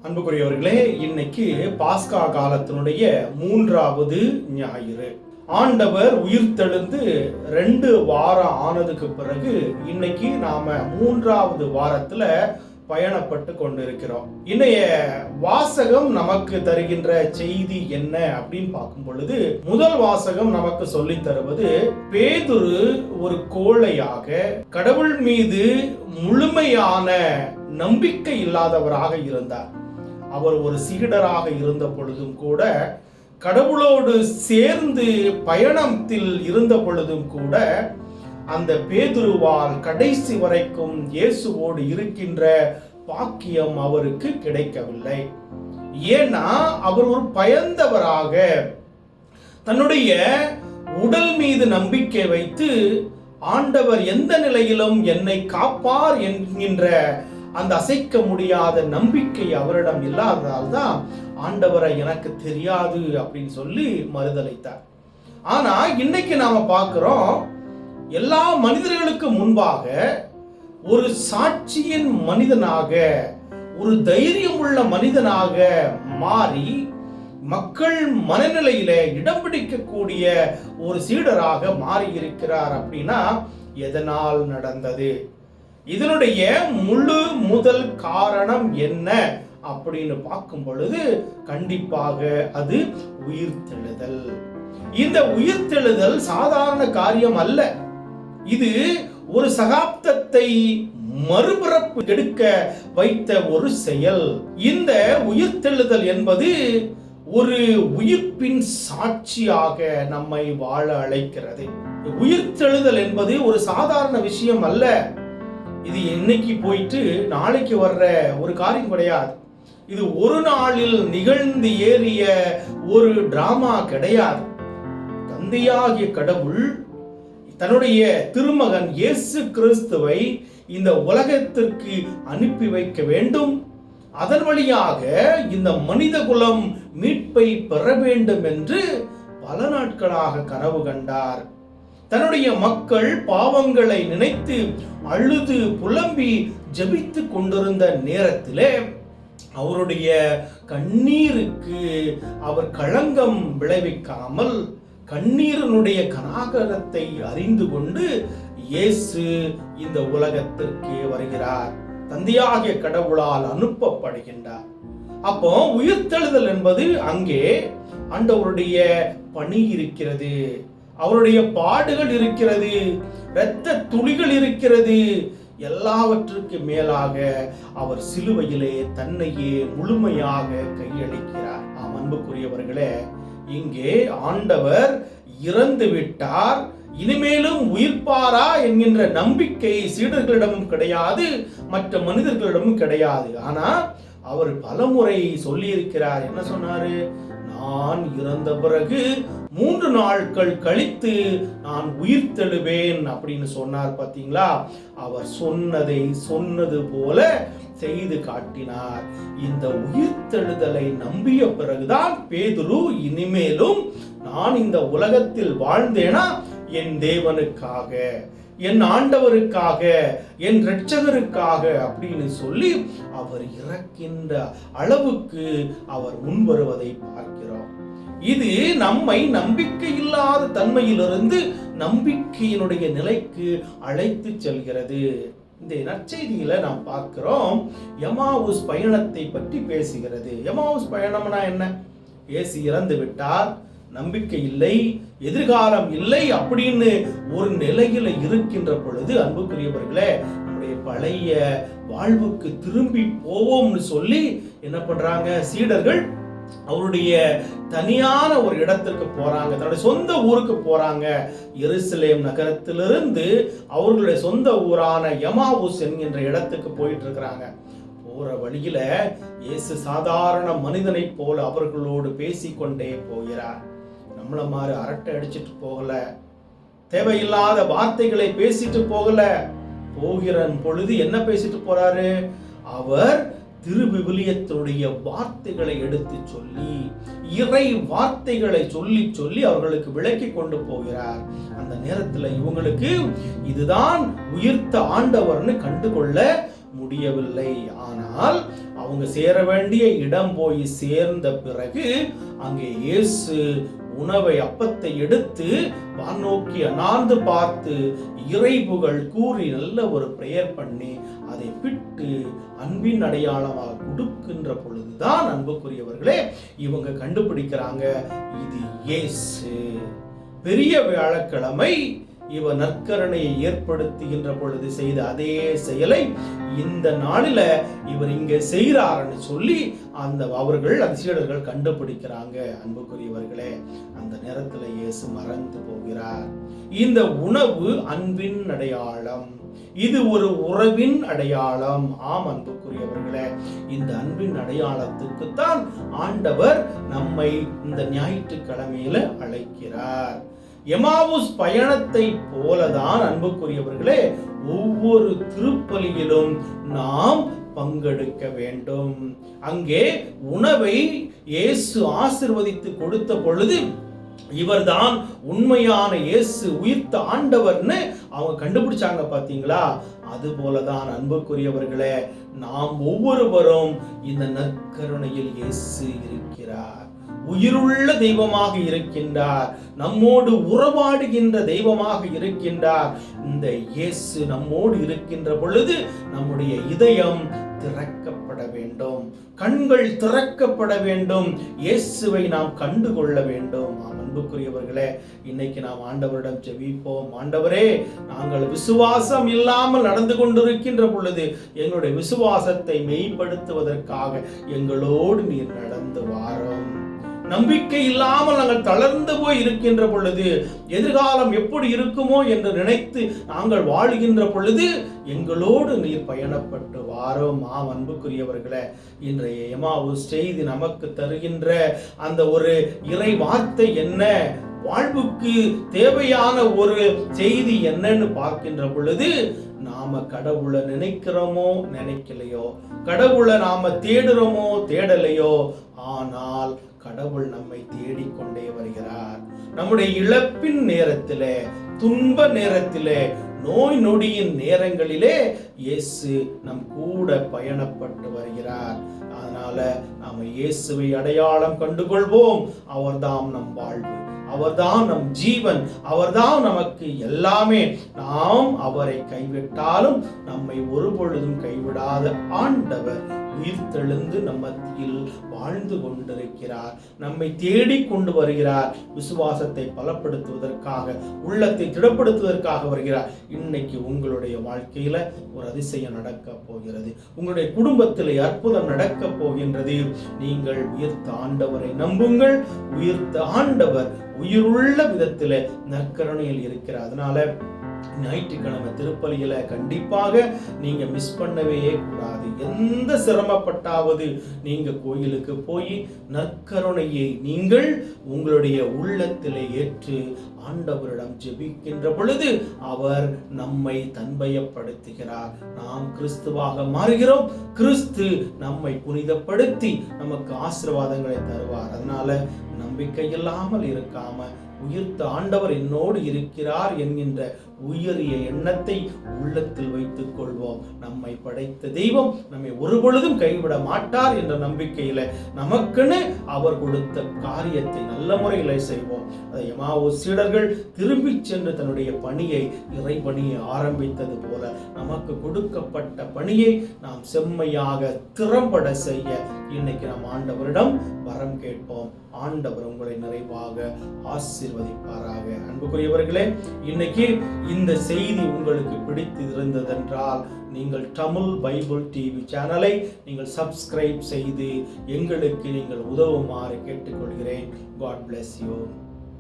அன்புக்குரியவர்களே, இன்னைக்கு பாஸ்கா காலத்தினுடைய 3வது ஞாயிறு. ஆண்டவர் உயிர்த்தெழுந்து 2 வாரம் ஆனதுக்கு பிறகு இன்னைக்கு நாம 3வது வாரத்துல பயணப்பட்டு கொண்டிருக்கிறோம். இன்றைய வாசகம் நமக்கு தருகின்ற செய்தி என்ன அப்படின்னு பார்க்கும் பொழுது, முதல் வாசகம் நமக்கு சொல்லி தருவது, பேதுரு ஒரு கோழையாக, கடவுள் மீது முழுமையான நம்பிக்கை இல்லாதவராக இருந்தார். அவர் ஒரு சீடராக இருந்த பொழுதும் கூட, கடவுளோடு சேர்ந்து பயணத்தில் இருந்த பொழுதும் கூட, அந்த பேதுருவால் கடைசி வரைக்கும் இயேசுவோடு இருக்கின்ற பாக்கியம் அவருக்கு கிடைக்கவில்லை. ஏன்னா அவர் ஒரு பயந்தவராக, தன்னுடைய உடல் மீது நம்பிக்கை வைத்து, ஆண்டவர் எந்த நிலையிலும் என்னை காப்பார் என்கின்ற அந்த அசைக்க முடியாத நம்பிக்கை அவரிடம் இல்லாததால் தான் ஆண்டவரை எனக்கு தெரியாது அப்படின்னு சொல்லி மறுதலித்தார். ஆனா இன்னைக்கு நாம பார்க்கிறோம், எல்லா மனிதர்களுக்கு முன்பாக ஒரு சாட்சியின் மனிதனாக, ஒரு தைரியம் உள்ள மனிதனாக மாறி மக்கள் மனநிலையில இடம் பிடிக்கக்கூடிய ஒரு சீடராக மாறி இருக்கிறார். அப்படின்னா எதனால் நடந்தது? இதனுடைய முதல் காரணம் என்ன அப்படின்னு பார்க்கும் பொழுது, கண்டிப்பாக அது உயிர்த்தெழுதல். இந்த உயிர்த்தெழுதல் சாதாரண காரியம் அல்ல. இது ஒரு சகாப்தத்தை மறுபிறப்பு எடுக்க வைத்த ஒரு செயல். இந்த உயிர்த்தெழுதல் என்பது ஒரு உயிர்ப்பின் சாட்சியாக நம்மை வாழ அழைக்கிறது. உயிர்த்தெழுதல் என்பது ஒரு சாதாரண விஷயம் அல்ல. இது இன்னைக்கு போயிட்டு நாளைக்கு வர்ற ஒரு காரியம் கிடையாது. இது ஒரு நாளில் நிகழ்ந்து ஏறிய ஒரு டிராமா கிடையாது. தந்தையாகிய கடவுள் தன்னுடைய திருமகன் இயேசு கிறிஸ்துவை இந்த உலகத்திற்கு அனுப்பி வைக்க வேண்டும். அதன் வழியாக இந்த மனித குலம் மீட்பை பெற வேண்டும் என்று பல நாட்களாக கனவு கண்டார். தன்னுடைய மக்கள் பாவங்களை நினைத்து அழுது புலம்பி ஜெபித்து கொண்டிருந்த நேரத்திலே அவருடைய கண்ணீருக்கு அவர் களங்கம் விளைவிக்காமல், கண்ணீரனுடைய கனாகரத்தை அறிந்து கொண்டு இயேசு இந்த உலகத்திற்கு வருகிறார். தந்தையாகிய கடவுளால் அனுப்பப்படுகின்றார். அப்போ உயிர்த்தெழுதல் என்பது அங்கே ஆண்டவருடைய பணி இருக்கிறது, அவருடைய பாடுகள் இருக்கிறது, இரத்த துளிகள் இருக்கிறது. எல்லாவற்றுக்கு மேலாக அவர் சிலுவையிலே தன்னையே முழுமையாக கையளிக்கிறார். அன்புக்குரியவர்களே, இங்கே ஆண்டவர் இறந்து விட்டார், இனிமேலும் உயிர்ப்பாரா என்கின்ற நம்பிக்கை சீடர்களிடமும் கிடையாது, மற்ற மனிதர்களிடமும் கிடையாது. ஆனா அவர் பலமுறை சொல்லி இருக்கிறார். என்ன சொன்னாரு? நான் இறந்த பிறகு 3 நாட்கள் கழித்து நான் உயிர்த்தெழுவேன் அப்படின்னு சொன்னார். பார்த்தீங்களா? அவர் சொன்னதை சொன்னது போல செய்து காட்டினார். இந்த உயிர்த்தெழுதலை நம்பிய பிறகுதான் பேதுரு, இனிமேலும் நான் இந்த உலகத்தில் வாழ்ந்தேனா என் தேவனுக்காக, என் ஆண்டவருக்காக, என் இரட்சகருக்காக அப்படின்னு சொல்லி அவர் இறக்கின்ற அளவுக்கு அவர் முன்வருவதை பார்க்கிறோம். இது நம்மை நம்பிக்கை இல்லாத தன்மையிலிருந்து நம்பிக்கையினுடைய நிலைக்கு அழைத்து செல்கிறது. இந்த நற்செய்தியில நாம் பார்க்கிறோம், எமாவுஸ் பயணத்தை பற்றி பேசுகிறது. எமாவுஸ் பயணம்னா என்ன? இயேசு இறந்து விட்டார், நம்பிக்கை இல்லை, எதிர்காலம் இல்லை அப்படின்னு ஒரு நிலையில இருக்கின்ற பொழுது, அன்புக்குரியவர்களே, நம்முடைய பழைய வாழ்வுக்கு திரும்பி போவோம்னு சொல்லி என்ன பண்றாங்க? சீடர்கள் அவருடைய தனியான ஒரு இடத்திற்கு போறாங்க, தன்னுடைய சொந்த ஊருக்கு போறாங்க. எருசலேம் நகரத்திலிருந்து அவர்களுடைய சொந்த ஊரான எமாவுஸ் என்கின்ற இடத்துக்கு போயிட்டு இருக்கிறாங்க. போற வழியில இயேசு சாதாரண மனிதனை போல அவர்களோடு பேசிக்கொண்டே போகிறார். நம்மள மாதிரி அரட்டை அடிச்சிட்டு போகல, தேவையில்லாத வார்த்தைகளை பேசிட்டு போகல. போகிற பொழுது என்ன பேசிட்டு போறாரு? அவர் திருவிவிலியத்துடைய வார்த்தைகளை எடுத்து சொல்லி, இறை வார்த்தைகளை சொல்லி சொல்லி அவர்களுக்கு விளக்கி கொண்டு போகிறார். அந்த நேரத்தில் இவங்களுக்கு இதுதான் உயிர்த்த ஆண்டவர்னு கண்டுகொள்ள முடியவில்லை. ஆனால் அவங்க சேர வேண்டிய இடம் போய் சேர்ந்த பிறகு அங்கே இயேசு உணவை அப்பத்தை எடுத்து வானோக்கி அண்ணாந்து பார்த்து இறைபுகழ் கூறி நல்ல ஒரு பிரேயர் பண்ணி அதை பிட்டு அன்பின் அடையாளமாக கொடுக்கின்ற பொழுதுதான் அன்புக்குரியவர்களே இவங்க கண்டுபிடிக்கிறாங்க இது இயேசு. பெரிய வியாழக்கிழமை இவர் நற்கருணையை ஏற்படுத்துகின்ற பொழுது செய்த அதே செயலை இந்த நாளில இவர் இங்க செய்கிறார்னு சொல்லி அவர்கள் சீடர்கள் கண்டுபிடிக்கிறாங்க. அன்புக்குரியவர்களே, அந்த நேரத்தில் இயேசு மறந்து போகிறார். இந்த உணவு அன்பின் அடையாளம், இது ஒரு உறவின் அடையாளம். ஆம் அன்புக்குரியவர்களே, இந்த அன்பின் அடையாளத்துக்குத்தான் ஆண்டவர் நம்மை இந்த ஞாயிற்றுக்கிழமையில அழைக்கிறார். எமாவுஸ் பயணத்தை போலதான் அன்புக்குரியவர்களே ஒவ்வொரு திருப்பலியிலும் நாம் பங்கெடுக்க வேண்டும். அங்கே உணவை இயேசு ஆசீர்வதித்து கொடுத்த பொழுது இவர்தான் உண்மையான இயேசு, உயிர்த்த ஆண்டவர்னு அவங்க கண்டுபிடிச்சாங்க. பாத்தீங்களா? அது போலதான் அன்புக்குரியவர்களே நாம் ஒவ்வொருவரும் இந்த நற்கருணையில் இயேசு இருக்கிறார். உயிருள்ள தெய்வமாக இருக்கின்றார், நம்மோடு உறவாடுகின்ற தெய்வமாக இருக்கின்றார். இந்த இயேசு நம்மோடு இருக்கின்ற பொழுது நம்முடைய இதயம் திறக்கப்பட வேண்டும், கண்கள் திறக்கப்பட வேண்டும், இயேசுவை நாம் கண்டுகொள்ள வேண்டும். அன்புக்குரியவர்களே, இன்னைக்கு நாம் ஆண்டவரிடம் ஜெபிப்போம். ஆண்டவரே, நாங்கள் விசுவாசம் இல்லாமல் நடந்து கொண்டிருக்கின்ற பொழுது எங்களுடைய விசுவாசத்தை மெய்ப்படுத்துவதற்காக எங்களோடு நீர் நடந்து வாரும். நம்பிக்கை இல்லாமல் நாங்கள் தளர்ந்து போய் இருக்கின்ற பொழுது, எதிர்காலம் எப்படி இருக்குமோ என்று நினைத்து நாங்கள் வாழ்கின்ற பொழுது எங்களோடு நீர் பயணப்பட்டு வாரும். அன்புக்குரியவர்களே, இன்றைய எமாவுஸ் செய்தி நமக்கு தருகின்ற அந்த ஒரு இறை வார்த்தை என்ன, வாழ்வுக்கு தேவையான ஒரு செய்தி என்னன்னு பார்க்கின்ற பொழுது, நாம கடவுளை நினைக்கிறோமோ நினைக்கலையோ, கடவுளை நாம தேடுறோமோ தேடலையோ, ஆனால் கடவுள் நம்மை தேடிக்கொண்டே வருகிறார். நம்முடைய இழப்பின் நேரத்திலே, துன்ப நேரத்திலே, நோய் நொடியின் நேரங்களிலே இயேசு நம் கூட பயணப்பட்டு வருகிறார். அதனால நாம இயேசுவை அடையாளம் கண்டுகொள்வோம். அவர்தான் நம் வாழ்வு, அவர்தான் நம் ஜீவன், அவர்தான் நமக்கு எல்லாமே. நாம் அவரை கைவிட்டாலும் நம்மை ஒருபொழுதும் கைவிடாத ஆண்டவர் உயிர்த்தெழுந்து நம் மத்தியில் வாழ்ந்து கொண்டிருக்கிறார், நம்மை தேடி கொண்டு வருகிறார். விசுவாசத்தை பலப்படுத்துவதற்காக, உள்ளத்தை திடப்படுத்துவதற்காக வருகிறார். இன்னைக்கு உங்களுடைய வாழ்க்கையில ஒரு அதிசயம் நடக்க போகிறது, உங்களுடைய குடும்பத்தில் அற்புதம் நடக்க போகின்றது. நீங்கள் உயிர்த்த ஆண்டவரை நம்புங்கள். உயிர்த்த ஆண்டவர் உயிருள்ள விதத்தில் நற்கருணையில் இருக்கிறார். அதனால ஞாயிற்றுக்கிழமை திருப்பலியில கண்டிப்பாக நீங்க மிஸ் பண்ணவே கூடாது. எந்த சிரமப்பட்டாவது நீங்க கோயிலுக்கு போய் நற்கருணையை நீங்கள் உங்களுடைய உள்ளத்திலே ஏற்று ஆண்டவரிடம் ஜெபிக்கின்ற பொழுது அவர் நம்மை தன்மையப்படுத்துகிறார். நாம் கிறிஸ்துவாக மாறுகிறோம். கிறிஸ்து நம்மை புனிதப்படுத்தி நமக்கு ஆசீர்வாதங்களை தருவார். அதனால நம்பிக்கை இல்லாமல் இருக்காம, உயிர்த்த ஆண்டவர் என்னோடு இருக்கிறார் என்கின்ற உயரிய எண்ணத்தை உள்ளத்தில் வைத்துக் கொள்வோம். நம்மை படைத்த தெய்வம் நம்மை ஒருபொழுதும் கைவிட மாட்டார் என்ற நம்பிக்கையில நமக்குன்னு அவர் கொடுத்த காரியத்தை நல்ல முறையில செய்வோம். அதை எமாவுஸ் சீடர்கள் திரும்பி சென்று தன்னுடைய பணியை, இறை பணியை ஆரம்பித்தது போல நமக்கு கொடுக்கப்பட்ட பணியை நாம் செம்மையாக திறம்பட செய்ய இன்னைக்கு நாம் ஆண்டவரிடம் வரம் கேட்போம். ஆண்டவர் உங்களை நிறைவாக ஆசீர்வதிப்பாராக. அன்புக்குரியவர்களே, இன்னைக்கு இந்த செய்தி உங்களுக்கு பிடித்து இருந்ததென்றால் நீங்கள் தமிழ் பைபிள் டிவி சேனலை நீங்கள் சப்ஸ்கிரைப் செய்து எங்களுக்கு நீங்கள் உதவுமாறு கேட்டுக்கொள்கிறேன். God bless you.